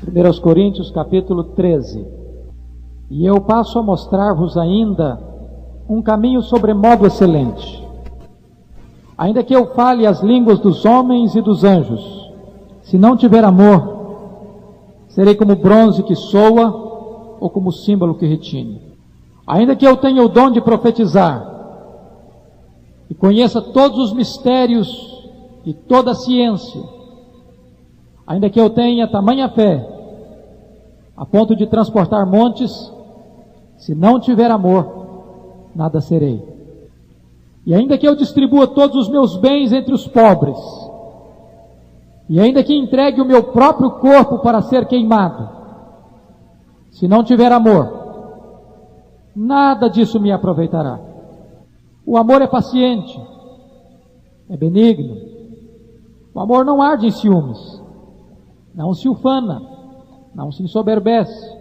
1 Coríntios capítulo 13. E eu passo a mostrar-vos ainda um caminho sobremodo excelente. Ainda que eu fale as línguas dos homens e dos anjos, se não tiver amor, serei como bronze que soa ou como símbolo que retine. Ainda que eu tenha o dom de profetizar e conheça todos os mistérios e toda a ciência, ainda que eu tenha tamanha fé a ponto de transportar montes, se não tiver amor, nada serei. E ainda que eu distribua todos os meus bens entre os pobres, e ainda que entregue o meu próprio corpo para ser queimado, se não tiver amor, nada disso me aproveitará. O amor é paciente, é benigno. O amor não arde em ciúmes, não se ufana, não se ensoberbece,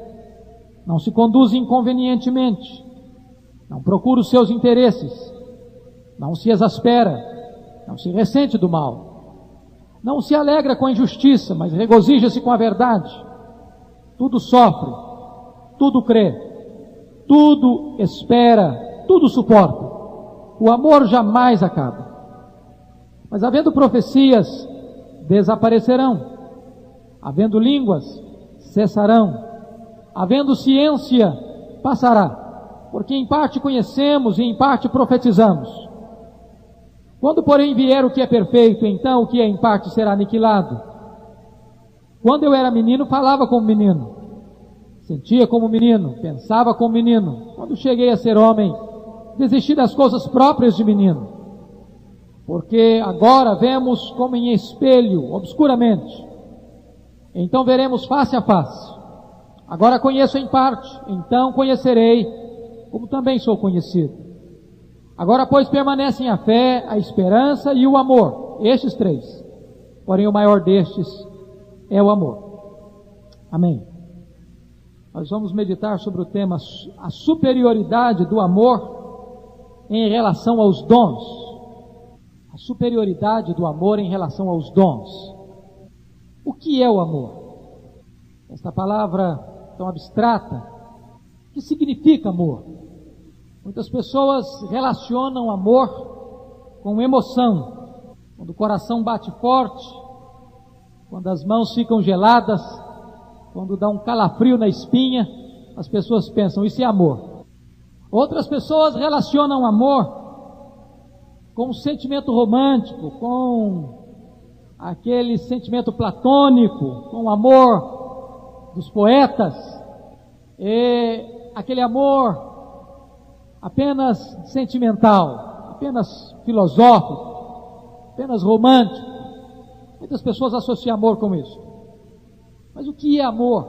não se conduz inconvenientemente, não procura os seus interesses, não se exaspera, não se ressente do mal, não se alegra com a injustiça, mas regozija-se com a verdade. Tudo sofre, tudo crê, tudo espera, tudo suporta. O amor jamais acaba. Mas havendo profecias, desaparecerão. Havendo línguas, cessarão. Havendo ciência, passará. Porque em parte conhecemos e em parte profetizamos. Quando, porém, vier o que é perfeito, então o que é em parte será aniquilado. Quando eu era menino, falava como menino, sentia como menino, pensava como menino. Quando cheguei a ser homem, desisti das coisas próprias de menino. Porque agora vemos como em espelho, obscuramente. Então veremos face a face. Agora conheço em parte, então conhecerei, como também sou conhecido. Agora, pois, permanecem a fé, a esperança e o amor, estes três. Porém, o maior destes é o amor. Amém. Nós vamos meditar sobre o tema, a superioridade do amor em relação aos dons. A superioridade do amor em relação aos dons. O que é o amor? Esta palavra tão abstrata, o que significa amor? Muitas pessoas relacionam amor com emoção. Quando o coração bate forte, quando as mãos ficam geladas, quando dá um calafrio na espinha, as pessoas pensam, isso é amor. Outras pessoas relacionam amor com um sentimento romântico, com aquele sentimento platônico, com o amor dos poetas, e aquele amor apenas sentimental, apenas filosófico, apenas romântico. Muitas pessoas associam amor com isso. Mas o que é amor?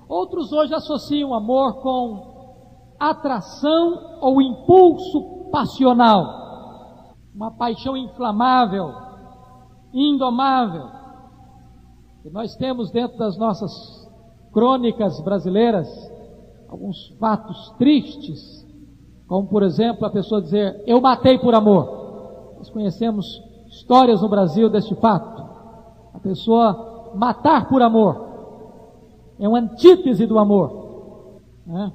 Outros hoje associam amor com atração ou impulso passional, uma paixão inflamável, indomável. E nós temos dentro das nossas crônicas brasileiras alguns fatos tristes, como por exemplo a pessoa dizer, eu matei por amor. Nós conhecemos histórias no Brasil deste fato. A pessoa matar por amor é uma antítese do amor, né?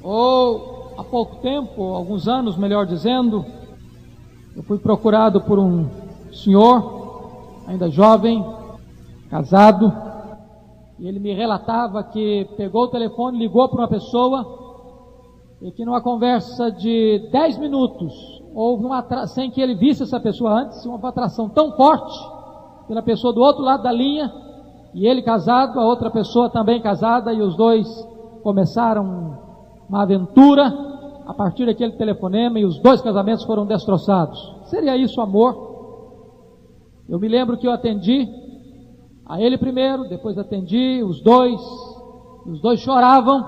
Ou há pouco tempo, alguns anos melhor dizendo, eu fui procurado por um senhor, ainda jovem, casado, e ele me relatava que pegou o telefone, ligou para uma pessoa, e que numa conversa de 10 minutos, houve sem que ele visse essa pessoa antes, uma atração tão forte pela pessoa do outro lado da linha, e ele casado, a outra pessoa também casada, e os dois começaram uma aventura a partir daquele telefonema, e os dois casamentos foram destroçados. Seria isso amor? Eu me lembro que eu atendi a ele primeiro, depois atendi os dois choravam,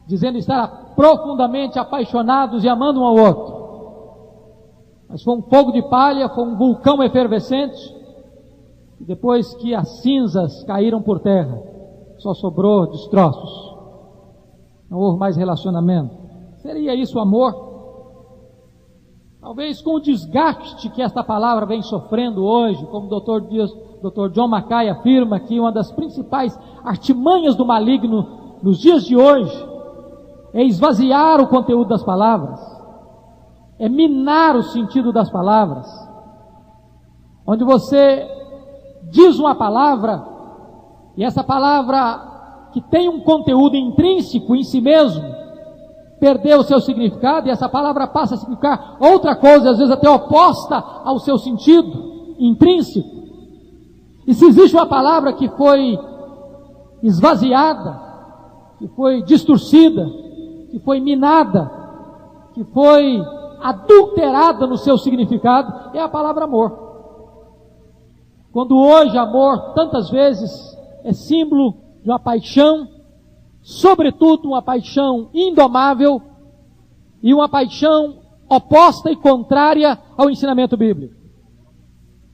dizendo estar profundamente apaixonados e amando um ao outro. Mas foi um fogo de palha, foi um vulcão efervescente, e depois que as cinzas caíram por terra, só sobrou destroços. Não houve mais relacionamento. Seria isso amor? Talvez com o desgaste que esta palavra vem sofrendo hoje, como o Dr. Dr. John Mackay afirma que uma das principais artimanhas do maligno nos dias de hoje é esvaziar o conteúdo das palavras, é minar o sentido das palavras, onde você diz uma palavra, e essa palavra que tem um conteúdo intrínseco em si mesmo, perdeu o seu significado, e essa palavra passa a significar outra coisa, às vezes até oposta ao seu sentido intrínseco. E se existe uma palavra que foi esvaziada, que foi distorcida, que foi minada, que foi adulterada no seu significado, é a palavra amor. Quando hoje amor, tantas vezes, é símbolo de uma paixão, sobretudo uma paixão indomável e uma paixão oposta e contrária ao ensinamento bíblico.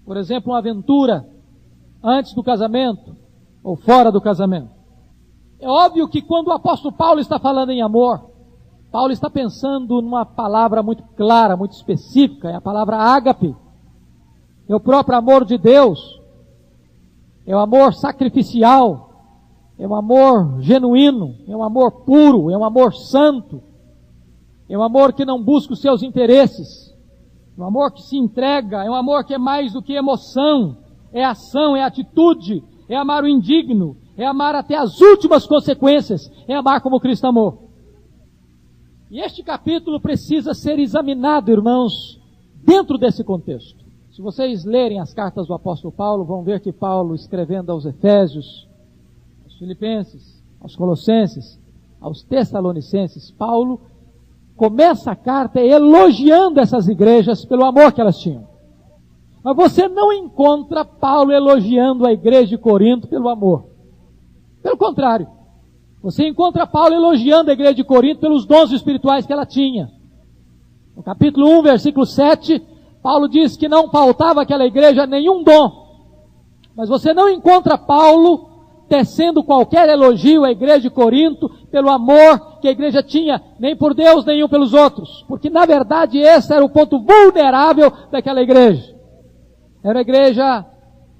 Por exemplo, uma aventura antes do casamento ou fora do casamento. É óbvio que quando o apóstolo Paulo está falando em amor, Paulo está pensando numa palavra muito clara, muito específica, é a palavra ágape. É o próprio amor de Deus, é o amor sacrificial, é um amor genuíno, é um amor puro, é um amor santo, é um amor que não busca os seus interesses, é um amor que se entrega, é um amor que é mais do que emoção, é ação, é atitude, é amar o indigno, é amar até as últimas consequências, é amar como Cristo amou. E este capítulo precisa ser examinado, irmãos, dentro desse contexto. Se vocês lerem as cartas do apóstolo Paulo, vão ver que Paulo, escrevendo aos Efésios, aos Filipenses, aos Colossenses, aos Tessalonicenses, Paulo começa a carta elogiando essas igrejas pelo amor que elas tinham. Mas você não encontra Paulo elogiando a igreja de Corinto pelo amor. Pelo contrário, você encontra Paulo elogiando a igreja de Corinto pelos dons espirituais que ela tinha. No capítulo 1, versículo 7, Paulo diz que não faltava àquela igreja nenhum dom. Mas você não encontra Paulo tecendo qualquer elogio à igreja de Corinto pelo amor que a igreja tinha, nem por Deus, nem um pelos outros. Porque na verdade esse era o ponto vulnerável daquela igreja. Era uma igreja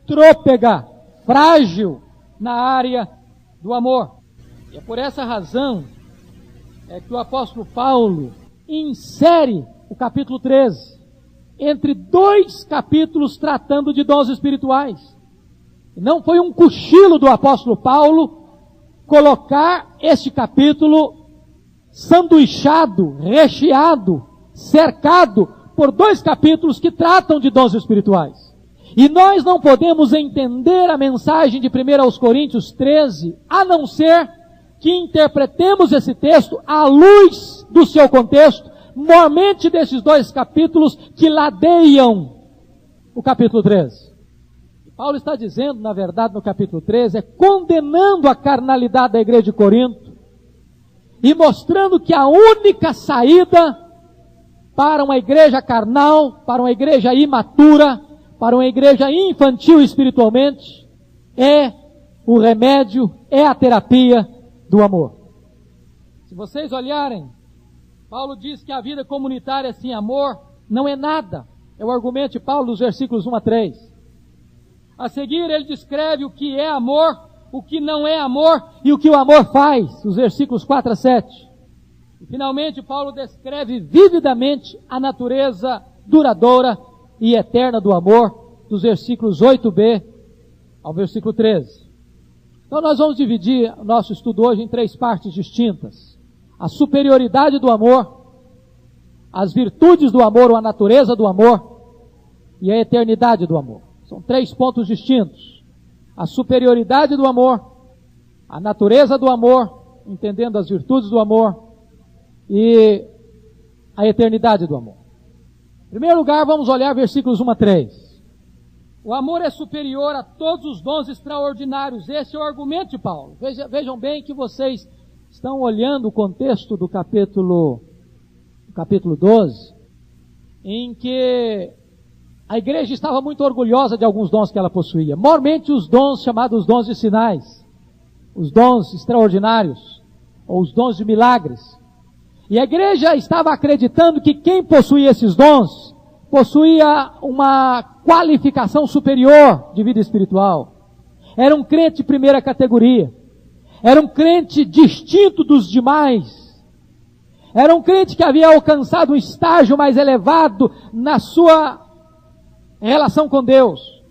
trôpega, frágil na área do amor. E é por essa razão que o apóstolo Paulo insere o capítulo 13 entre dois capítulos tratando de dons espirituais. E não foi um cochilo do apóstolo Paulo colocar este capítulo sanduichado, recheado, cercado por dois capítulos que tratam de dons espirituais. E nós não podemos entender a mensagem de 1 aos Coríntios 13, a não ser que interpretemos esse texto à luz do seu contexto, mormente desses dois capítulos que ladeiam o capítulo 13. Paulo está dizendo, na verdade, no capítulo 13, condenando a carnalidade da igreja de Corinto e mostrando que a única saída para uma igreja carnal, para uma igreja imatura, para uma igreja infantil espiritualmente, é o remédio, é a terapia do amor. Se vocês olharem, Paulo diz que a vida comunitária sem amor não é nada. É o argumento de Paulo nos versículos 1 a 3. A seguir ele descreve o que é amor, o que não é amor e o que o amor faz, os versículos 4 a 7. E finalmente Paulo descreve vividamente a natureza duradoura e eterna do amor, dos versículos 8b ao versículo 13. Então nós vamos dividir o nosso estudo hoje em três partes distintas. A superioridade do amor, as virtudes do amor ou a natureza do amor e a eternidade do amor. São três pontos distintos. A superioridade do amor, a natureza do amor, entendendo as virtudes do amor e a eternidade do amor. Em primeiro lugar, vamos olhar versículos 1 a 3. O amor é superior a todos os dons extraordinários. Esse é o argumento de Paulo. Vejam bem que vocês estão olhando o contexto do capítulo 12, em que a igreja estava muito orgulhosa de alguns dons que ela possuía. Maiormente os dons chamados dons de sinais, os dons extraordinários, ou os dons de milagres. E a igreja estava acreditando que quem possuía esses dons, possuía uma qualificação superior de vida espiritual. Era um crente de primeira categoria. Era um crente distinto dos demais. Era um crente que havia alcançado um estágio mais elevado na sua relação com Deus.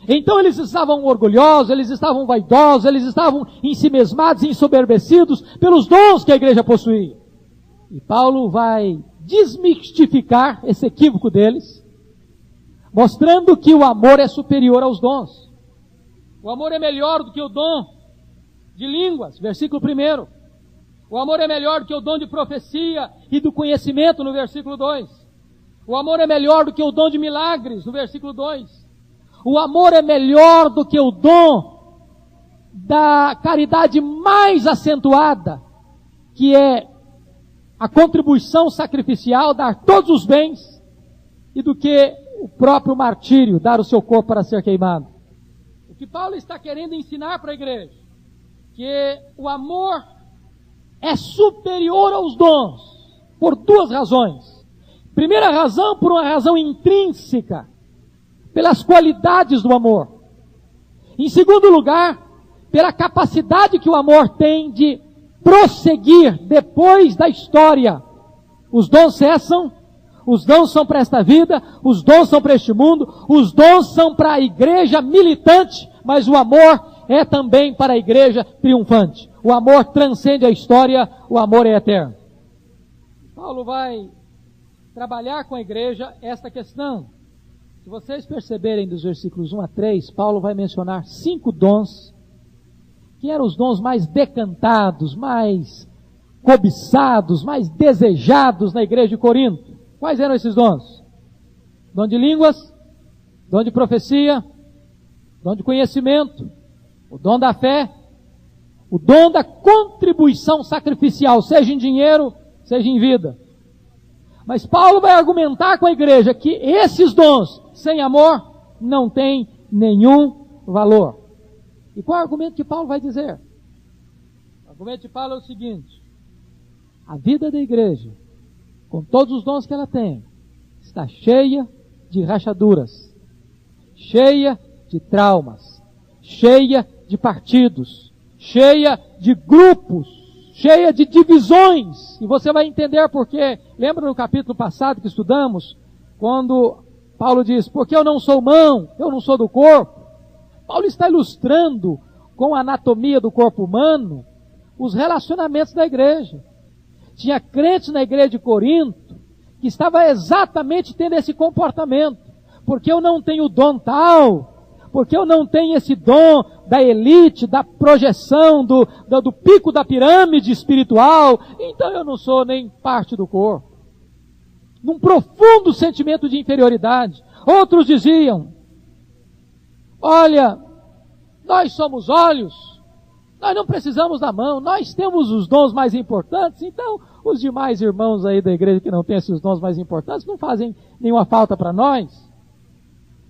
Então eles estavam orgulhosos, eles estavam vaidosos, eles estavam ensimesmados e ensoberbecidos pelos dons que a igreja possuía. E Paulo vai desmistificar esse equívoco deles, mostrando que o amor é superior aos dons. O amor é melhor do que o dom de línguas, versículo 1. O amor é melhor do que o dom de profecia e do conhecimento, no versículo 2. O amor é melhor do que o dom de milagres, no versículo 2. O amor é melhor do que o dom da caridade mais acentuada, que é a contribuição sacrificial, dar todos os bens, e do que o próprio martírio, dar o seu corpo para ser queimado. O que Paulo está querendo ensinar para a igreja, que o amor é superior aos dons, por duas razões. Primeira razão, por uma razão intrínseca, pelas qualidades do amor. Em segundo lugar, pela capacidade que o amor tem de prosseguir depois da história. Os dons cessam, os dons são para esta vida, os dons são para este mundo, os dons são para a igreja militante, mas o amor é também para a igreja triunfante. O amor transcende a história, o amor é eterno. Paulo vai trabalhar com a igreja esta questão. Se vocês perceberem dos versículos 1 a 3, Paulo vai mencionar 5 dons, que eram os dons mais decantados, mais cobiçados, mais desejados na igreja de Corinto. Quais eram esses dons? Dom de línguas, dom de profecia, dom de conhecimento, o dom da fé, o dom da contribuição sacrificial, seja em dinheiro, seja em vida. Mas Paulo vai argumentar com a igreja que esses dons, sem amor, não têm nenhum valor. E qual é o argumento que Paulo vai dizer? O argumento de Paulo é o seguinte: a vida da igreja, com todos os dons que ela tem, está cheia de rachaduras, cheia de traumas, cheia de partidos, cheia de grupos, cheia de divisões. E você vai entender por quê. Lembra no capítulo passado que estudamos, quando Paulo diz, porque eu não sou mão, eu não sou do corpo. Paulo está ilustrando com a anatomia do corpo humano os relacionamentos da igreja. Tinha crentes na igreja de Corinto que estava exatamente tendo esse comportamento. Porque eu não tenho dom tal, porque eu não tenho esse dom da elite, da projeção, do pico da pirâmide espiritual, então eu não sou nem parte do corpo. Num profundo sentimento de inferioridade. Outros diziam, olha, nós somos olhos, nós não precisamos da mão, nós temos os dons mais importantes, então os demais irmãos aí da igreja que não têm esses dons mais importantes não fazem nenhuma falta para nós.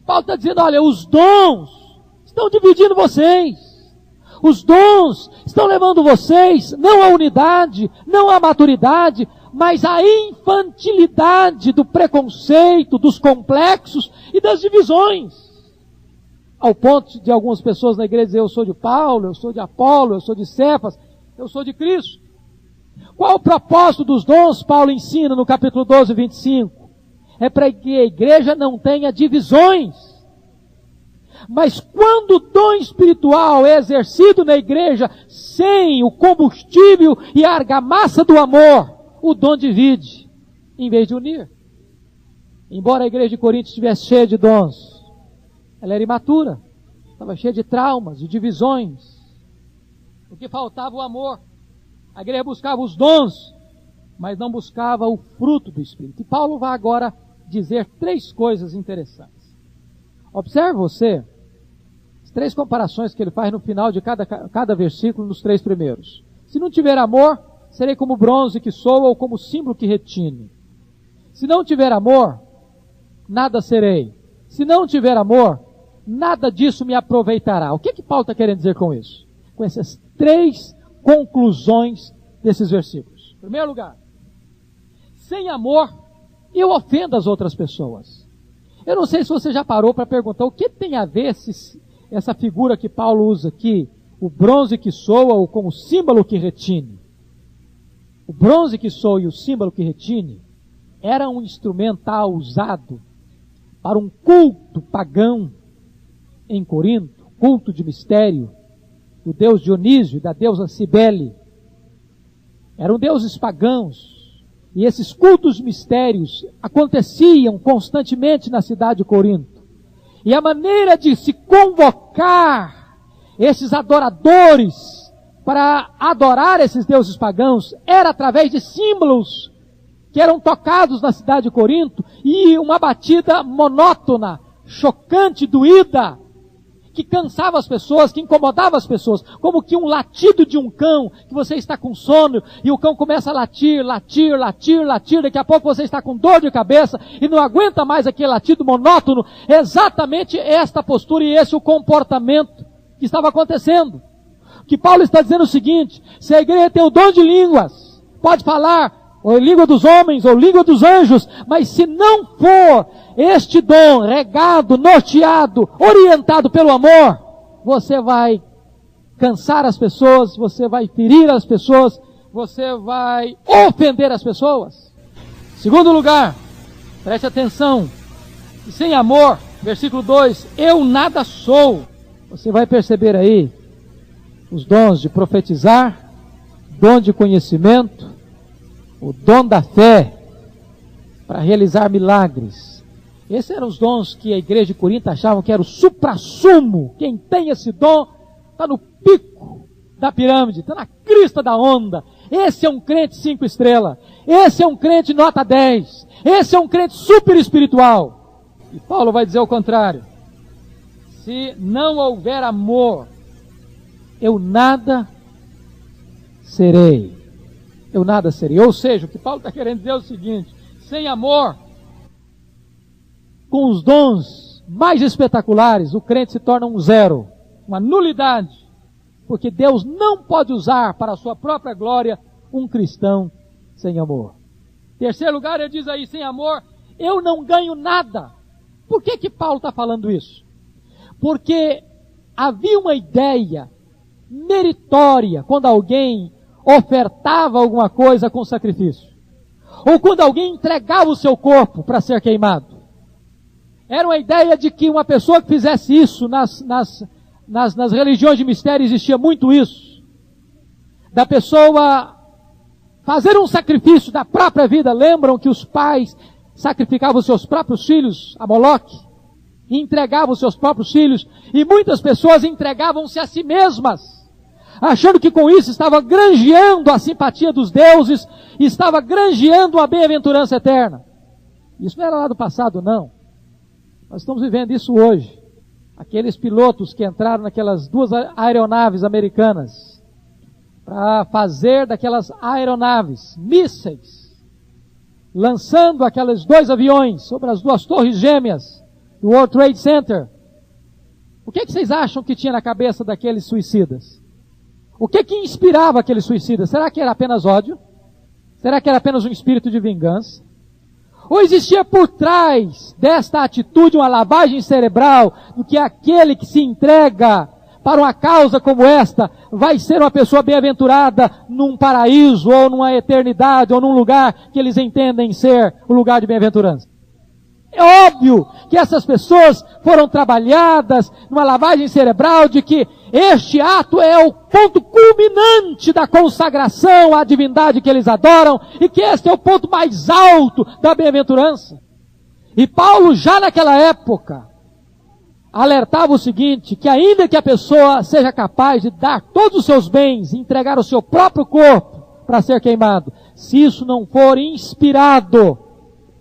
Paulo está dizendo, olha, os dons estão dividindo vocês. Os dons estão levando vocês, não à unidade, não à maturidade, mas à infantilidade do preconceito, dos complexos e das divisões. Ao ponto de algumas pessoas na igreja dizer, eu sou de Paulo, eu sou de Apolo, eu sou de Cefas, eu sou de Cristo. Qual o propósito dos dons? Paulo ensina no capítulo 12, 25. É para que a igreja não tenha divisões. Mas quando o dom espiritual é exercido na igreja sem o combustível e a argamassa do amor, o dom divide, em vez de unir. Embora a igreja de Corinto estivesse cheia de dons, ela era imatura, estava cheia de traumas, de divisões, porque faltava o amor. A igreja buscava os dons, mas não buscava o fruto do Espírito. E Paulo vai agora dizer 3 coisas interessantes. Observe você as 3 comparações que ele faz no final de cada versículo, nos 3 primeiros. Se não tiver amor, serei como bronze que soa ou como símbolo que retine. Se não tiver amor, nada serei. Se não tiver amor, nada disso me aproveitará. O que Paulo está querendo dizer com isso? Com essas 3 conclusões desses versículos. Em primeiro lugar, sem amor, eu ofendo as outras pessoas. Eu não sei se você já parou para perguntar o que tem a ver essa figura que Paulo usa aqui, o bronze que soa com o símbolo que retine. O bronze que soa e o símbolo que retine era um instrumental usado para um culto pagão em Corinto, culto de mistério, do deus Dionísio e da deusa Cibele. Eram deuses pagãos. E esses cultos mistérios aconteciam constantemente na cidade de Corinto. E a maneira de se convocar esses adoradores para adorar esses deuses pagãos era através de símbolos que eram tocados na cidade de Corinto e uma batida monótona, chocante, doída, que cansava as pessoas, que incomodava as pessoas, como que um latido de um cão, que você está com sono, e o cão começa a latir, daqui a pouco você está com dor de cabeça, e não aguenta mais aquele latido monótono, exatamente esta postura e esse o comportamento que estava acontecendo. O que Paulo está dizendo é o seguinte: se a igreja tem o dom de línguas, pode falar, ou língua dos homens, ou língua dos anjos, mas se não for este dom regado, norteado, orientado pelo amor, você vai cansar as pessoas, você vai ferir as pessoas, você vai ofender as pessoas. Segundo lugar, preste atenção, e sem amor, versículo 2, eu nada sou. Você vai perceber aí os dons de profetizar, dom de conhecimento, o dom da fé para realizar milagres. Esses eram os dons que a igreja de Corinto achava que era o suprassumo. Quem tem esse dom está no pico da pirâmide, está na crista da onda. Esse é um crente 5 estrelas. Esse é um crente nota 10. Esse é um crente super espiritual. E Paulo vai dizer o contrário. Se não houver amor, eu nada serei. Eu nada serei. Ou seja, o que Paulo está querendo dizer é o seguinte: sem amor, com os dons mais espetaculares, o crente se torna um zero, uma nulidade, porque Deus não pode usar para a sua própria glória um cristão sem amor. Terceiro lugar, ele diz aí, sem amor, eu não ganho nada. Por que Paulo está falando isso? Porque havia uma ideia meritória quando alguém ofertava alguma coisa com sacrifício, ou quando alguém entregava o seu corpo para ser queimado. Era uma ideia de que uma pessoa que fizesse isso, nas religiões de mistério existia muito isso, da pessoa fazer um sacrifício da própria vida. Lembram que os pais sacrificavam os seus próprios filhos a Moloque? E entregavam os seus próprios filhos, e muitas pessoas entregavam-se a si mesmas, achando que com isso estava granjeando a simpatia dos deuses, estava granjeando a bem-aventurança eterna. Isso não era lá do passado, não. Nós estamos vivendo isso hoje. Aqueles pilotos que entraram naquelas 2 aeronaves americanas para fazer daquelas aeronaves mísseis, lançando aqueles 2 aviões sobre as 2 torres gêmeas do World Trade Center. O que vocês acham que tinha na cabeça daqueles suicidas? O que inspirava aqueles suicidas? Será que era apenas ódio? Será que era apenas um espírito de vingança? Ou existia por trás desta atitude uma lavagem cerebral do que aquele que se entrega para uma causa como esta vai ser uma pessoa bem-aventurada num paraíso ou numa eternidade ou num lugar que eles entendem ser o lugar de bem-aventurança? É óbvio que essas pessoas foram trabalhadas numa lavagem cerebral de que este ato é o ponto culminante da consagração à divindade que eles adoram e que este é o ponto mais alto da bem-aventurança. E Paulo já naquela época alertava o seguinte, que ainda que a pessoa seja capaz de dar todos os seus bens e entregar o seu próprio corpo para ser queimado, se isso não for inspirado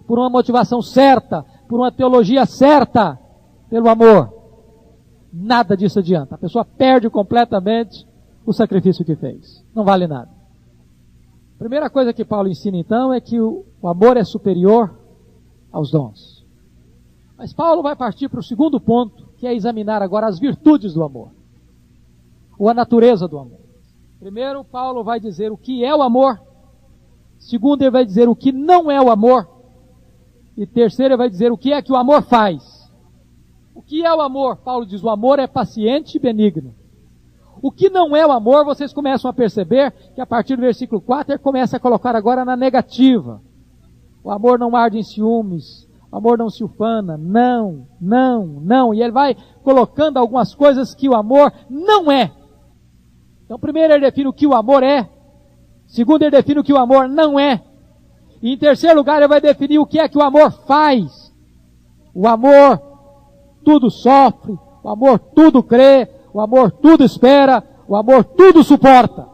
por uma motivação certa, por uma teologia certa, pelo amor, nada disso adianta. A pessoa perde completamente o sacrifício que fez. Não vale nada. A primeira coisa que Paulo ensina então é que o amor é superior aos dons. Mas Paulo vai partir para o segundo ponto, que é examinar agora as virtudes do amor, ou a natureza do amor. Primeiro, Paulo vai dizer o que é o amor. Segundo, ele vai dizer o que não é o amor. E terceiro, ele vai dizer o que é que o amor faz. O que é o amor? Paulo diz, o amor é paciente e benigno. O que não é o amor, vocês começam a perceber que a partir do versículo 4, ele começa a colocar agora na negativa. O amor não arde em ciúmes, o amor não se ufana, não. E ele vai colocando algumas coisas que o amor não é. Então, primeiro ele define o que o amor é. Segundo, ele define o que o amor não é. E em terceiro lugar, ele vai definir o que é que o amor faz. O amor tudo sofre, o amor tudo crê, o amor tudo espera, o amor tudo suporta.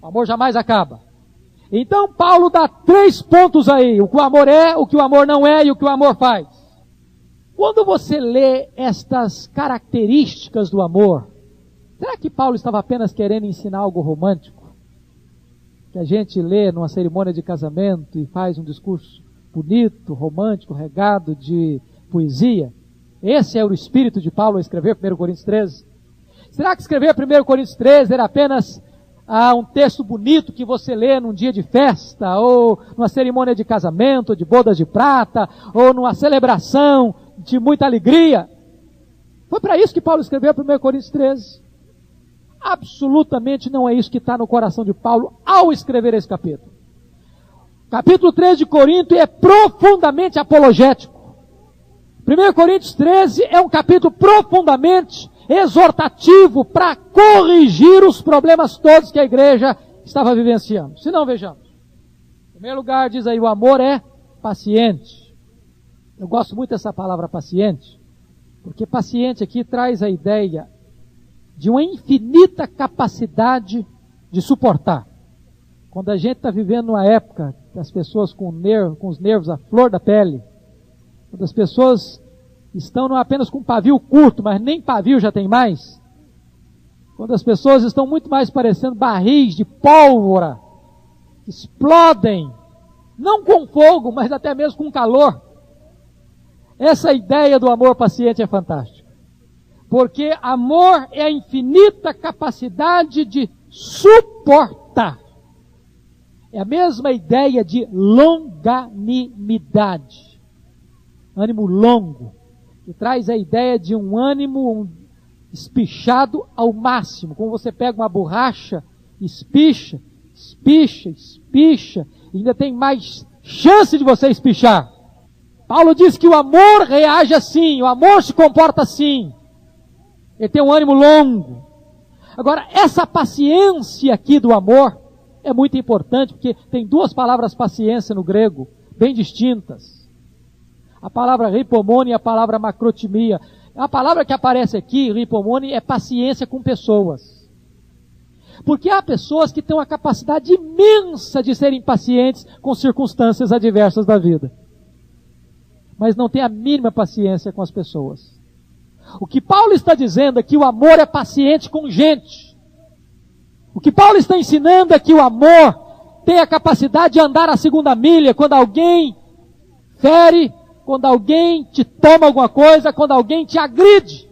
O amor jamais acaba. Então Paulo dá 3 pontos aí, o que o amor é, o que o amor não é e o que o amor faz. Quando você lê estas características do amor, será que Paulo estava apenas querendo ensinar algo romântico? Que a gente lê numa cerimônia de casamento e faz um discurso bonito, romântico, regado de poesia? Esse era o espírito de Paulo ao escrever 1 Coríntios 13? Será que escrever 1 Coríntios 13 era apenas um texto bonito que você lê num dia de festa, ou numa cerimônia de casamento, de bodas de prata, ou numa celebração de muita alegria? Foi para isso que Paulo escreveu 1 Coríntios 13. Absolutamente não é isso que está no coração de Paulo ao escrever esse capítulo. Capítulo 13 de Corinto é profundamente apologético. 1 Coríntios 13 é um capítulo profundamente exortativo para corrigir os problemas todos que a igreja estava vivenciando. Se não, vejamos. Em primeiro lugar, diz aí, o amor é paciente. Eu gosto muito dessa palavra paciente, porque paciente aqui traz a ideia de uma infinita capacidade de suportar. Quando a gente está vivendo uma época que as pessoas com os nervos à flor da pele, quando as pessoas estão não apenas com pavio curto, mas nem pavio já tem mais, quando as pessoas estão muito mais parecendo barris de pólvora, que explodem, não com fogo, mas até mesmo com calor. Essa ideia do amor paciente é fantástica. Porque amor é a infinita capacidade de suportar. É a mesma ideia de longanimidade. Ânimo longo. Que traz a ideia de um ânimo espichado ao máximo. Como você pega uma borracha, espicha, e ainda tem mais chance de você espichar. Paulo diz que o amor reage assim, o amor se comporta assim. Ele tem um ânimo longo. Agora, essa paciência aqui do amor é muito importante, porque tem 2 palavras paciência no grego, bem distintas. A palavra ripomone e a palavra macrotimia. A palavra que aparece aqui, ripomone, é paciência com pessoas. Porque há pessoas que têm uma capacidade imensa de serem pacientes com circunstâncias adversas da vida. Mas não tem a mínima paciência com as pessoas. O que Paulo está dizendo é que o amor é paciente com gente. O que Paulo está ensinando é que o amor tem a capacidade de andar a segunda milha quando alguém fere, quando alguém te toma alguma coisa, quando alguém te agride.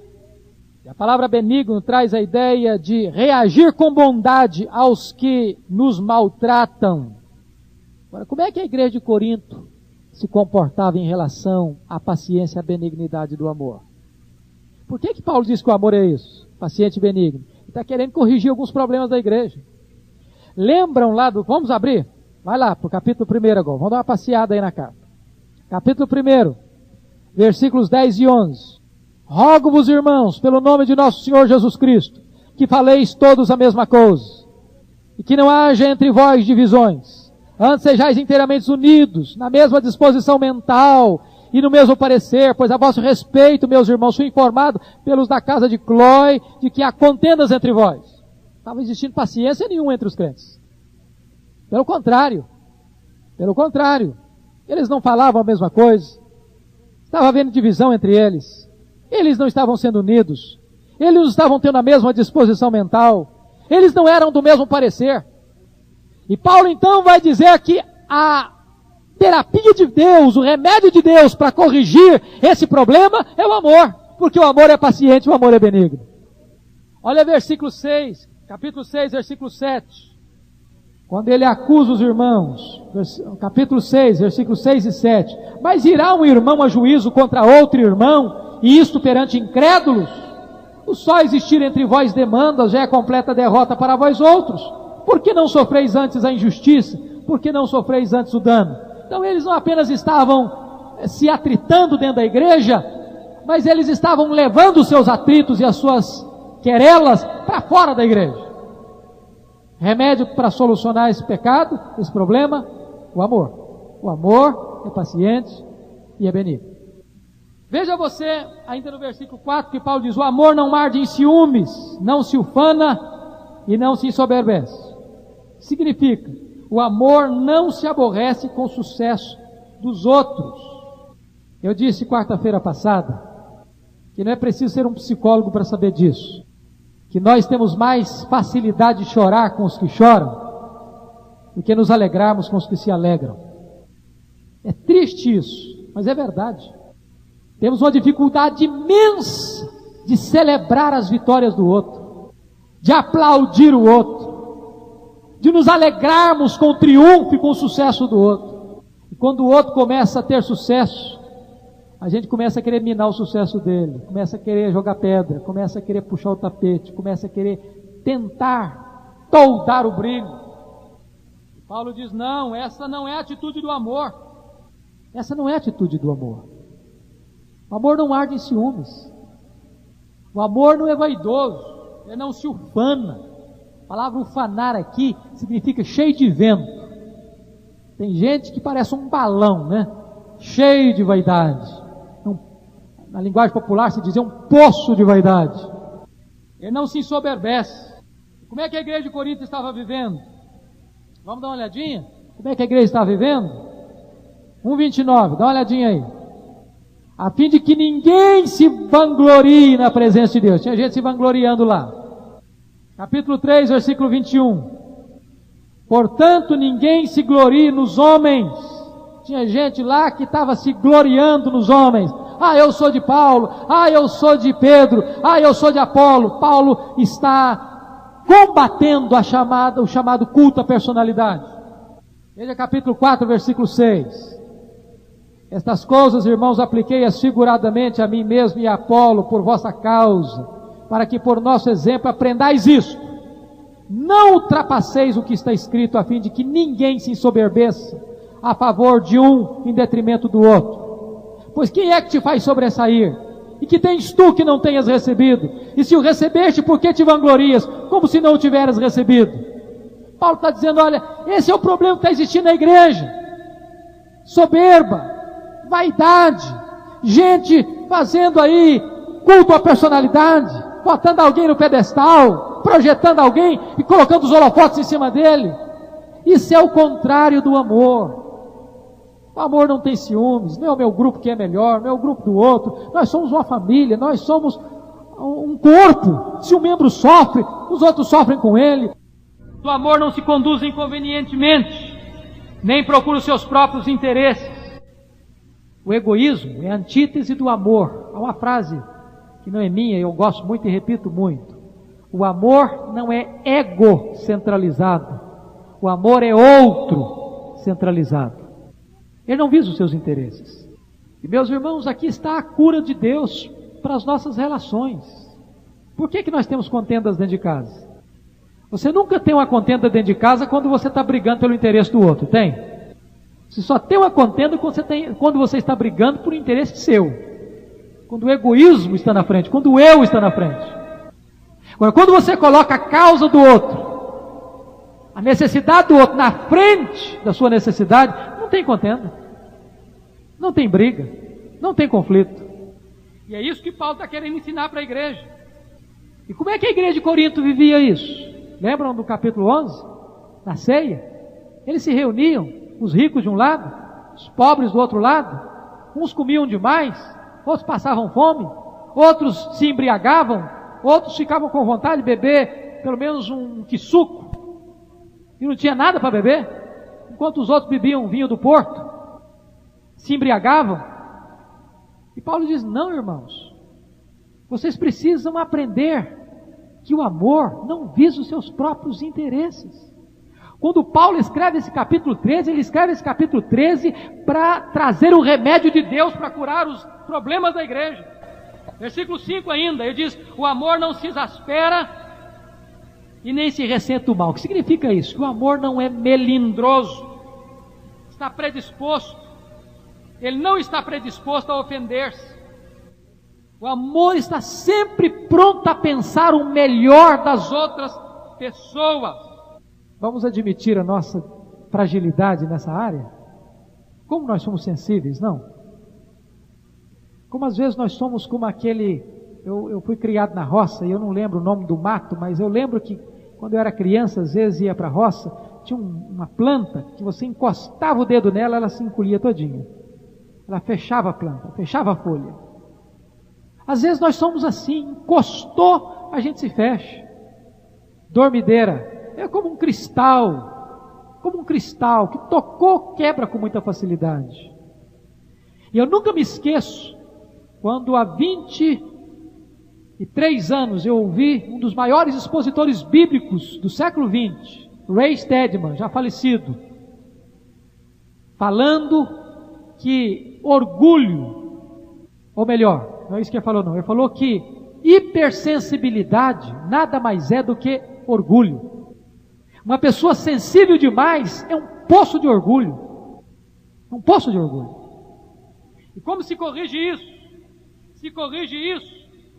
E a palavra benigno traz a ideia de reagir com bondade aos que nos maltratam. Agora, como é que a igreja de Corinto se comportava em relação à paciência e à benignidade do amor? Por que Paulo diz que o amor é isso? Paciente e benigno. Ele está querendo corrigir alguns problemas da igreja. Lembram lá do... Vamos abrir? Vai lá para o capítulo 1 agora. Vamos dar uma passeada aí na carta. Capítulo 1, versículos 10 e 11. Rogo-vos, irmãos, pelo nome de nosso Senhor Jesus Cristo, que faleis todos a mesma coisa, e que não haja entre vós divisões. Antes sejais inteiramente unidos, na mesma disposição mental e no mesmo parecer, pois a vosso respeito, meus irmãos, fui informado pelos da casa de Cloé de que há contendas entre vós. Não estava existindo paciência nenhuma entre os crentes. Pelo contrário, eles não falavam a mesma coisa, estava havendo divisão entre eles, eles não estavam sendo unidos, eles não estavam tendo a mesma disposição mental, eles não eram do mesmo parecer. E Paulo então vai dizer que a terapia de Deus, o remédio de Deus para corrigir esse problema é o amor, porque o amor é paciente, o amor é benigno. Olha versículo 6, capítulo 6, versículo 7. quando ele acusa os irmãos, capítulo 6, versículos 6 e 7, mas irá um irmão a juízo contra outro irmão, e isto perante incrédulos? O só existir entre vós demandas já é completa derrota para vós outros. Por que não sofreis antes a injustiça? Por que não sofreis antes o dano? Então eles não apenas estavam se atritando dentro da igreja, mas eles estavam levando os seus atritos e as suas querelas para fora da igreja. Remédio para solucionar esse pecado, esse problema, o amor. O amor é paciente e é benigno. Veja você, ainda no versículo 4, que Paulo diz: o amor não arde em ciúmes, não se ufana e não se ensoberbece. Significa, o amor não se aborrece com o sucesso dos outros. Eu disse quarta-feira passada, que não é preciso ser um psicólogo para saber disso, que nós temos mais facilidade de chorar com os que choram, do que nos alegrarmos com os que se alegram. É triste isso, mas é verdade. Temos uma dificuldade imensa de celebrar as vitórias do outro, de aplaudir o outro, de nos alegrarmos com o triunfo e com o sucesso do outro. E quando o outro começa a ter sucesso, a gente começa a querer minar o sucesso dele, começa a querer jogar pedra, começa a querer puxar o tapete, começa a querer tentar toldar o brilho. E Paulo diz: não, essa não é a atitude do amor. Essa não é a atitude do amor. O amor não arde em ciúmes. O amor não é vaidoso, ele não se ufana. A palavra ufanar aqui significa cheio de vento. Tem gente que parece um balão, né? Cheio de vaidade. Na linguagem popular se dizia um poço de vaidade. Ele não se ensoberbece. Como é que a igreja de Corinto estava vivendo? Vamos dar uma olhadinha? Como é que a igreja estava vivendo? 1:29, dá uma olhadinha aí. A fim de que ninguém se vanglorie na presença de Deus. Tinha gente se vangloriando lá. Capítulo 3, versículo 21. Portanto, ninguém se glorie nos homens. Tinha gente lá que estava se gloriando nos homens. Ah, eu sou de Paulo. Ah, eu sou de Pedro. Ah, eu sou de Apolo. Paulo está combatendo o chamado culto à personalidade. Veja capítulo 4, versículo 6. Estas coisas, irmãos, apliquei-as figuradamente a mim mesmo e a Apolo por vossa causa, para que por nosso exemplo aprendais isto. Não ultrapasseis o que está escrito, a fim de que ninguém se ensoberbeça a favor de um em detrimento do outro. Pois quem é que te faz sobressair? E que tens tu que não tenhas recebido? E se o recebeste, por que te vanglorias, como se não o tiveras recebido? Paulo está dizendo: olha, esse é o problema que está existindo na igreja. Soberba, vaidade, gente fazendo aí culto à personalidade, botando alguém no pedestal, projetando alguém e colocando os holofotes em cima dele. Isso é o contrário do amor. O amor não tem ciúmes, não é o meu grupo que é melhor, não é o grupo do outro. Nós somos uma família, nós somos um corpo. Se um membro sofre, os outros sofrem com ele. O amor não se conduz inconvenientemente, nem procura os seus próprios interesses. O egoísmo é a antítese do amor. Há uma frase que não é minha, eu gosto muito e repito muito. O amor não é egocentralizado. O amor é outro centralizado. Ele não visa os seus interesses. E meus irmãos, aqui está a cura de Deus para as nossas relações. Por que nós temos contendas dentro de casa? Você nunca tem uma contenda dentro de casa quando você está brigando pelo interesse do outro, tem? Você só tem uma contenda quando você está brigando por interesse seu. Quando o egoísmo está na frente, quando o eu está na frente. Agora, quando você coloca a causa do outro, a necessidade do outro na frente da sua necessidade, não tem contenda, não tem briga, não tem conflito. E é isso que Paulo está querendo ensinar para a igreja. E como é que a igreja de Corinto vivia isso? Lembram do capítulo 11? Na ceia? Eles se reuniam, os ricos de um lado, os pobres do outro lado. Uns comiam demais, outros passavam fome, outros se embriagavam, outros ficavam com vontade de beber pelo menos um quisuco, e não tinha nada para beber, enquanto os outros bebiam vinho do porto, se embriagavam. E Paulo diz: não, irmãos, vocês precisam aprender que o amor não visa os seus próprios interesses. Quando Paulo escreve esse capítulo 13, ele escreve esse capítulo 13 para trazer o remédio de Deus para curar os problemas da igreja. Versículo 5 ainda, ele diz: o amor não se exaspera e nem se ressente do mal. O que significa isso? Que o amor não é melindroso, está predisposto, ele não está predisposto a ofender-se. O amor está sempre pronto a pensar o melhor das outras pessoas. Vamos admitir a nossa fragilidade nessa área? Como nós somos sensíveis, não? Como às vezes nós somos como aquele... Eu fui criado na roça e eu não lembro o nome do mato, mas eu lembro que quando eu era criança, às vezes ia para a roça, tinha uma planta que você encostava o dedo nela, ela se encolhia todinha. Ela fechava a planta, fechava a folha. Às vezes nós somos assim, encostou, a gente se fecha. Dormideira. É como um cristal que tocou, quebra com muita facilidade. E eu nunca me esqueço, quando há 23 anos eu ouvi um dos maiores expositores bíblicos do século XX, Ray Stedman, já falecido, falando que orgulho, ou melhor, não é isso que ele falou não, ele falou que hipersensibilidade nada mais é do que orgulho. Uma pessoa sensível demais é um poço de orgulho. É um poço de orgulho. E como se corrige isso? Se corrige isso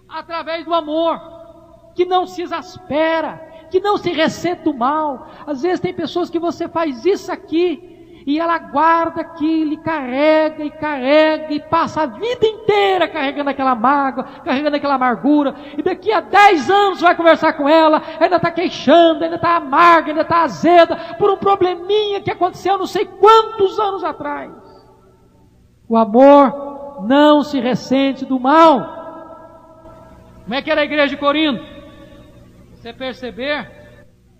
através do amor, que não se exaspera, que não se ressente do mal. Às vezes tem pessoas que você faz isso aqui, e ela guarda aquilo, e carrega, e passa a vida inteira carregando aquela mágoa, carregando aquela amargura, e daqui a 10 anos vai conversar com ela, ainda está queixando, ainda está amarga, ainda está azeda, por um probleminha que aconteceu não sei quantos anos atrás. O amor não se ressente do mal. Como é que era a igreja de Corinto? Você perceber,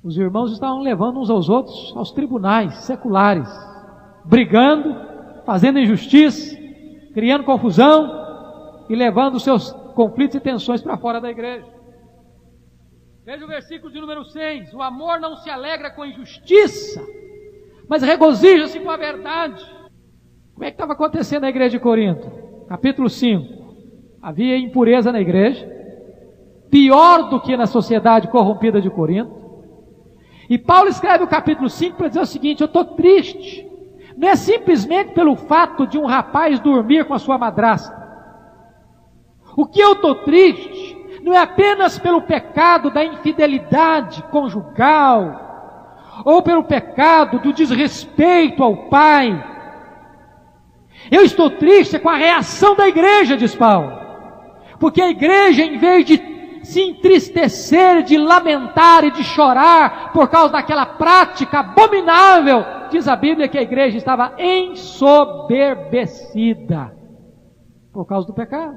os irmãos estavam levando uns aos outros aos tribunais seculares, brigando, fazendo injustiça, criando confusão e levando seus conflitos e tensões para fora da igreja. Veja o versículo de número 6. O amor não se alegra com a injustiça, mas regozija-se com a verdade. Como é que estava acontecendo na igreja de Corinto? Capítulo 5. Havia impureza na igreja, pior do que na sociedade corrompida de Corinto. E Paulo escreve o capítulo 5 para dizer o seguinte: eu estou triste. Não é simplesmente pelo fato de um rapaz dormir com a sua madrasta. O que eu estou triste não é apenas pelo pecado da infidelidade conjugal, ou pelo pecado do desrespeito ao pai. Eu estou triste com a reação da igreja, diz Paulo. Porque a igreja, em vez de se entristecer, de lamentar e de chorar por causa daquela prática abominável, diz a Bíblia que a igreja estava ensoberbecida por causa do pecado.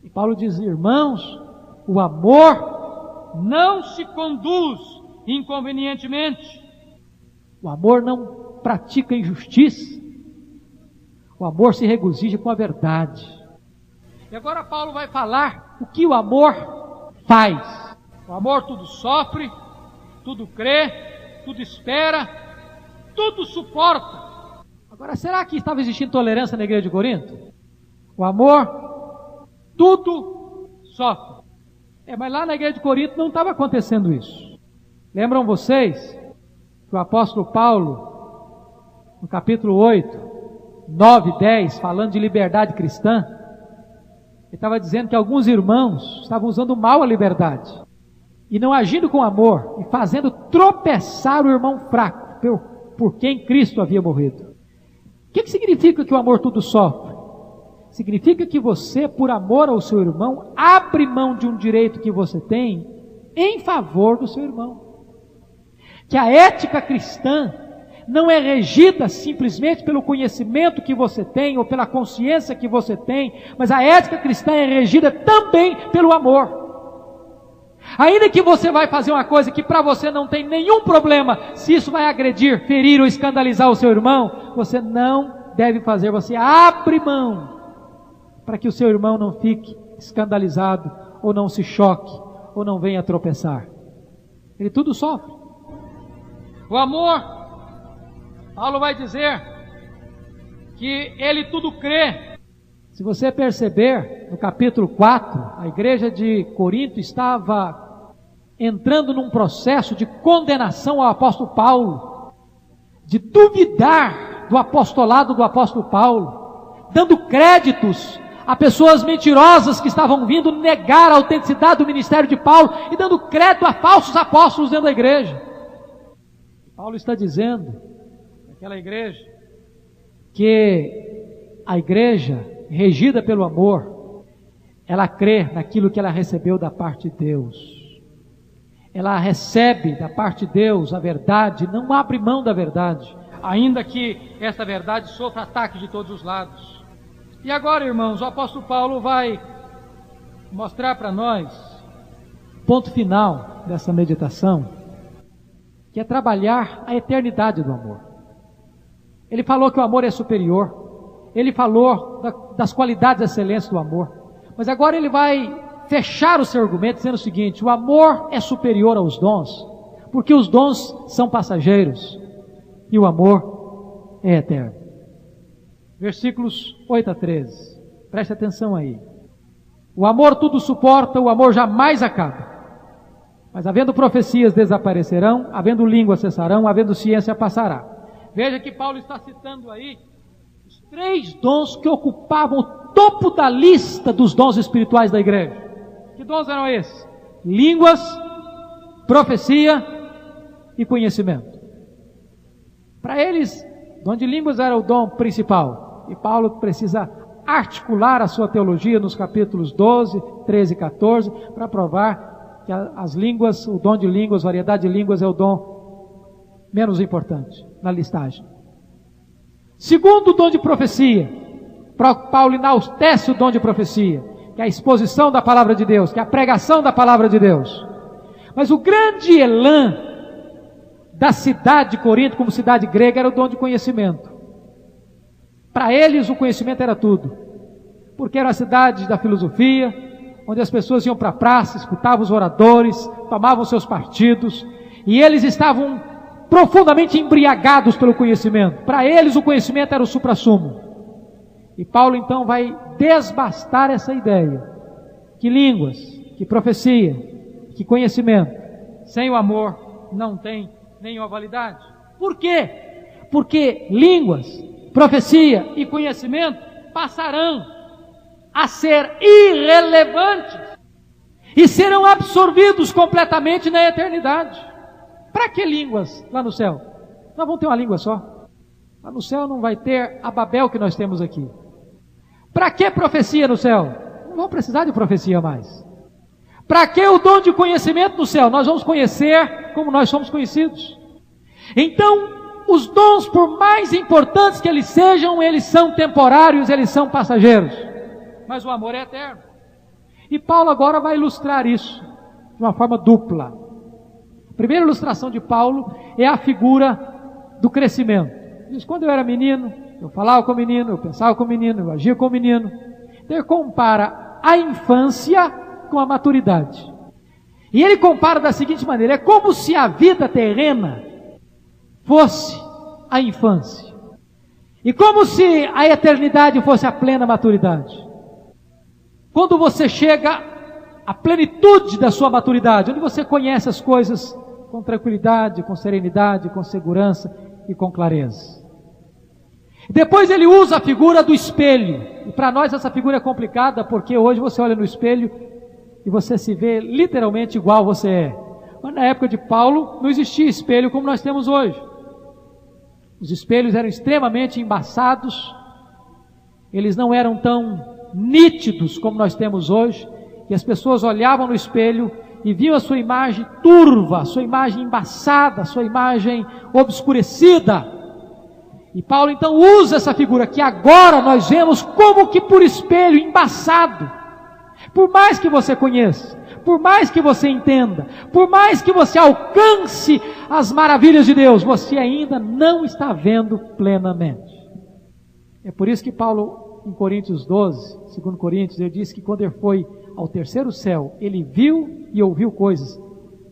E Paulo diz: irmãos, o amor não se conduz inconvenientemente. O amor não pratica injustiça. O amor se regozija com a verdade. E agora Paulo vai falar o que o amor faz. O amor tudo sofre, tudo crê, tudo espera, tudo suporta. Agora, será que estava existindo tolerância na igreja de Corinto? O amor tudo sofre. Mas lá na igreja de Corinto não estava acontecendo isso. Lembram vocês que o apóstolo Paulo, no capítulo 8, 9 e 10, falando de liberdade cristã, ele estava dizendo que alguns irmãos estavam usando mal a liberdade e não agindo com amor e fazendo tropeçar o irmão fraco por quem Cristo havia morrido. O que significa que o amor tudo sofre? Significa que você, por amor ao seu irmão, abre mão de um direito que você tem em favor do seu irmão. Que a ética cristã não é regida simplesmente pelo conhecimento que você tem ou pela consciência que você tem, mas a ética cristã é regida também pelo amor. Ainda que você vai fazer uma coisa que para você não tem nenhum problema, se isso vai agredir, ferir ou escandalizar o seu irmão, você não deve fazer, você abre mão para que o seu irmão não fique escandalizado, ou não se choque, ou não venha tropeçar. Ele tudo sofre. O amor, Paulo vai dizer que ele tudo crê. Se você perceber, no capítulo 4, a igreja de Corinto estava entrando num processo de condenação ao apóstolo Paulo, de duvidar do apostolado do apóstolo Paulo, dando créditos a pessoas mentirosas que estavam vindo negar a autenticidade do ministério de Paulo e dando crédito a falsos apóstolos dentro da igreja. Paulo está dizendo naquela igreja que a igreja regida pelo amor, ela crê naquilo que ela recebeu da parte de Deus. Ela recebe da parte de Deus a verdade, não abre mão da verdade, ainda que essa verdade sofra ataque de todos os lados. E agora, irmãos, o apóstolo Paulo vai mostrar para nós, ponto final dessa meditação, que é trabalhar a eternidade do amor. Ele falou que o amor é superior, ele falou das qualidades excelentes do amor, mas agora ele vai fechar o seu argumento dizendo o seguinte: o amor é superior aos dons, porque os dons são passageiros e o amor é eterno. Versículos 8 a 13, preste atenção aí. O amor tudo suporta, o amor jamais acaba. Mas havendo profecias desaparecerão, havendo língua cessarão, havendo ciência passará. Veja que Paulo está citando aí os 3 dons que ocupavam o topo da lista dos dons espirituais da igreja. Que dons eram esses? Línguas, profecia e conhecimento. Para eles, dom de línguas era o dom principal. E Paulo precisa articular a sua teologia nos capítulos 12, 13 e 14 para provar que as línguas, o dom de línguas, variedade de línguas é o dom menos importante na listagem. Segundo, o dom de profecia. Paulo enaltece o dom de profecia, que é a exposição da palavra de Deus, que é a pregação da palavra de Deus. Mas o grande elan da cidade de Corinto, como cidade grega, era o dom de conhecimento. Para eles o conhecimento era tudo, porque era a cidade da filosofia, onde as pessoas iam para a praça, escutavam os oradores, tomavam seus partidos, e eles estavam profundamente embriagados pelo conhecimento. Para eles o conhecimento era o suprassumo. E Paulo então vai desbastar essa ideia, que línguas, que profecia, que conhecimento, sem o amor não tem nenhuma validade. Por quê? Porque línguas, profecia e conhecimento passarão a ser irrelevantes e serão absorvidos completamente na eternidade. Para que línguas lá no céu? Nós vamos ter uma língua só. Lá no céu não vai ter a Babel que nós temos aqui. Para que profecia no céu? Não vamos precisar de profecia mais. Para que o dom de conhecimento no céu? Nós vamos conhecer como nós somos conhecidos. Então, os dons, por mais importantes que eles são temporários, eles são passageiros. Mas o amor é eterno. E Paulo agora vai ilustrar isso de uma forma dupla. A primeira ilustração de Paulo é a figura do crescimento. Ele diz: quando eu era menino, eu falava como menino, eu pensava como menino, eu agia como menino. Então ele compara a infância com a maturidade. E ele compara da seguinte maneira: é como se a vida terrena fosse a infância, e como se a eternidade fosse a plena maturidade. Quando você chega à plenitude da sua maturidade, onde você conhece as coisas com tranquilidade, com serenidade, com segurança e com clareza. Depois ele usa a figura do espelho, e para nós essa figura é complicada, porque hoje você olha no espelho e você se vê literalmente igual você é. Mas na época de Paulo não existia espelho como nós temos hoje. Os espelhos eram extremamente embaçados, eles não eram tão nítidos como nós temos hoje, e as pessoas olhavam no espelho e viam a sua imagem turva, a sua imagem embaçada, a sua imagem obscurecida. E Paulo então usa essa figura que agora nós vemos como que por espelho, embaçado. Por mais que você conheça, por mais que você entenda, por mais que você alcance as maravilhas de Deus, você ainda não está vendo plenamente. É por isso que Paulo, em Coríntios 12, 2 Coríntios, ele disse que quando ele foi ao terceiro céu, ele viu e ouviu coisas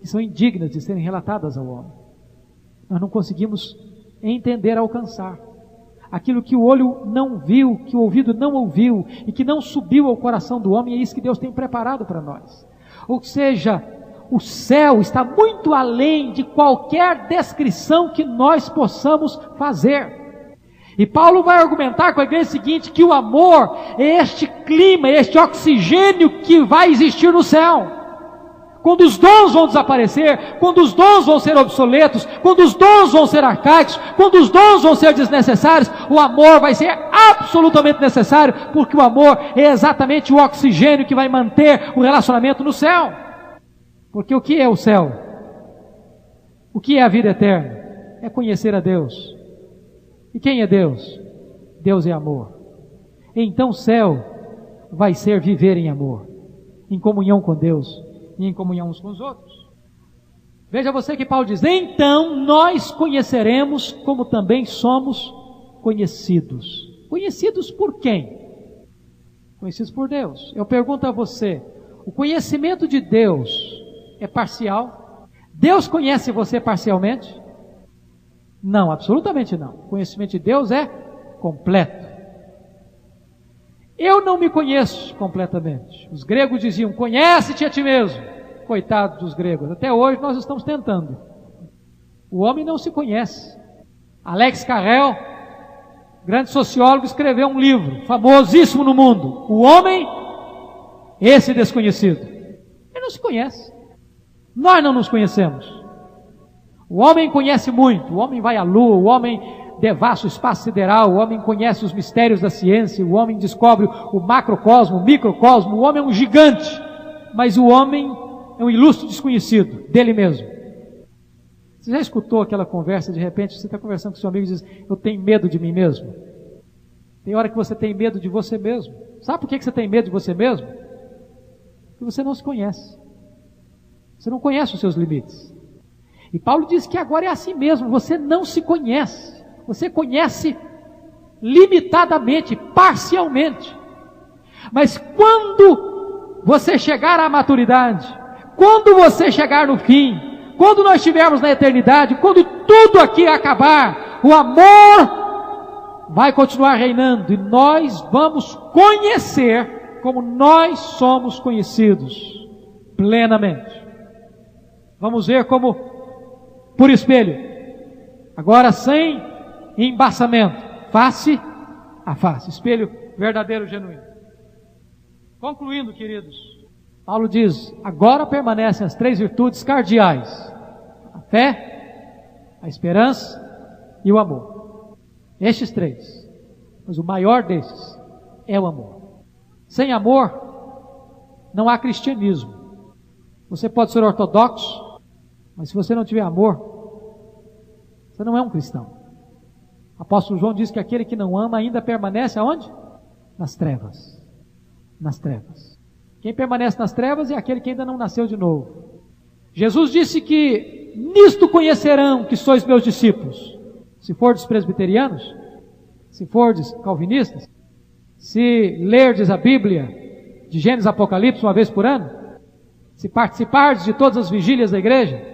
que são indignas de serem relatadas ao homem. nós não conseguimos entender, alcançar. Aquilo que o olho não viu, que o ouvido não ouviu e que não subiu ao coração do homem, é isso que Deus tem preparado para nós. Ou seja, o céu está muito além de qualquer descrição que nós possamos fazer. E Paulo vai argumentar com a igreja seguinte, que o amor é este clima, é este oxigênio que vai existir no céu. Quando os dons vão desaparecer, quando os dons vão ser obsoletos, quando os dons vão ser arcaicos, quando os dons vão ser desnecessários, o amor vai ser absolutamente necessário, porque o amor é exatamente o oxigênio que vai manter o relacionamento no céu. Porque o que é o céu? O que é a vida eterna? É conhecer a Deus. E quem é Deus? Deus é amor. Então o céu vai ser viver em amor, em comunhão com Deus e em comunhão uns com os outros. Veja você que Paulo diz, então nós conheceremos como também somos conhecidos. Conhecidos por quem? Conhecidos por Deus. Eu pergunto a você, o conhecimento de Deus é parcial? Deus conhece você parcialmente? Não, absolutamente não. O conhecimento de Deus é completo. Eu não me conheço completamente. Os gregos diziam, conhece-te a ti mesmo. Coitados dos gregos. Até hoje nós estamos tentando. O homem não se conhece. Alex Carrel, grande sociólogo, escreveu um livro famosíssimo no mundo. O homem, esse desconhecido. Ele não se conhece. Nós não nos conhecemos. O homem conhece muito. O homem vai à lua, o homem devassa o espaço sideral, o homem conhece os mistérios da ciência, o homem descobre o macrocosmo, o microcosmo, o homem é um gigante, mas o homem é um ilustre desconhecido dele mesmo. Você já escutou aquela conversa, de repente você está conversando com seu amigo e diz, eu tenho medo de mim mesmo? Tem hora que você tem medo de você mesmo. Sabe por que você tem medo de você mesmo? Porque você não se conhece. Você não conhece os seus limites. E Paulo diz que agora é assim mesmo, você não se conhece. Você conhece limitadamente, parcialmente. Mas quando você chegar à maturidade, quando você chegar no fim, quando nós estivermos na eternidade, quando tudo aqui acabar, o amor vai continuar reinando e nós vamos conhecer como nós somos conhecidos plenamente. Vamos ver como por espelho, agora sem embaçamento, face a face, espelho verdadeiro, genuíno. Concluindo, queridos, Paulo diz, agora permanecem as 3 virtudes cardeais, a fé, a esperança e o amor. Estes 3, mas o maior desses é o amor. Sem amor, não há cristianismo. Você pode ser ortodoxo, mas se você não tiver amor, você não é um cristão. O apóstolo João diz que aquele que não ama ainda permanece aonde? Nas trevas. Nas trevas. Quem permanece nas trevas é aquele que ainda não nasceu de novo. Jesus disse que nisto conhecerão que sois meus discípulos. Se fordes presbiterianos, se fordes calvinistas, se lerdes a Bíblia de Gênesis a Apocalipse uma vez por ano, se participardes de todas as vigílias da igreja,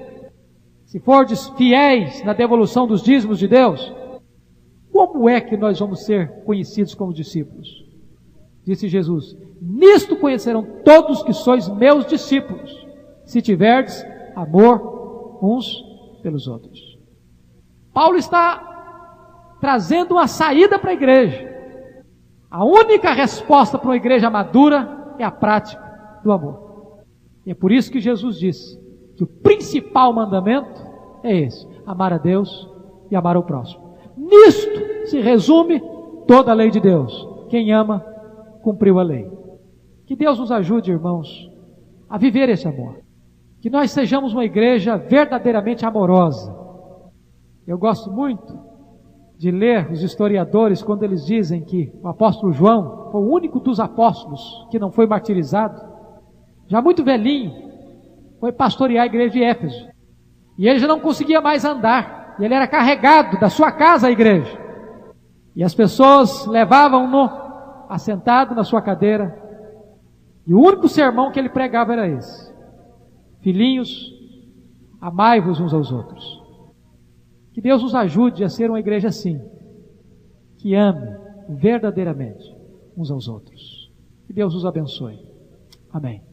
se fordes fiéis na devolução dos dízimos de Deus, como é que nós vamos ser conhecidos como discípulos? Disse Jesus, nisto conhecerão todos que sois meus discípulos, se tiverdes amor uns pelos outros. Paulo está trazendo uma saída para a igreja. A única resposta para uma igreja madura é a prática do amor. E é por isso que Jesus disse que o principal mandamento é esse, amar a Deus e amar ao próximo. Nisto se resume toda a lei de Deus. Quem ama, cumpriu a lei. Que Deus nos ajude, irmãos, a viver esse amor. Que nós sejamos uma igreja verdadeiramente amorosa. Eu gosto muito de ler os historiadores quando eles dizem que o apóstolo João foi o único dos apóstolos que não foi martirizado. Já muito velhinho, foi pastorear a igreja de Éfeso. E ele já não conseguia mais andar. E ele era carregado da sua casa à igreja. E as pessoas levavam-no assentado na sua cadeira. E o único sermão que ele pregava era esse: filhinhos, amai-vos uns aos outros. Que Deus nos ajude a ser uma igreja assim, que ame verdadeiramente uns aos outros. Que Deus os abençoe. Amém.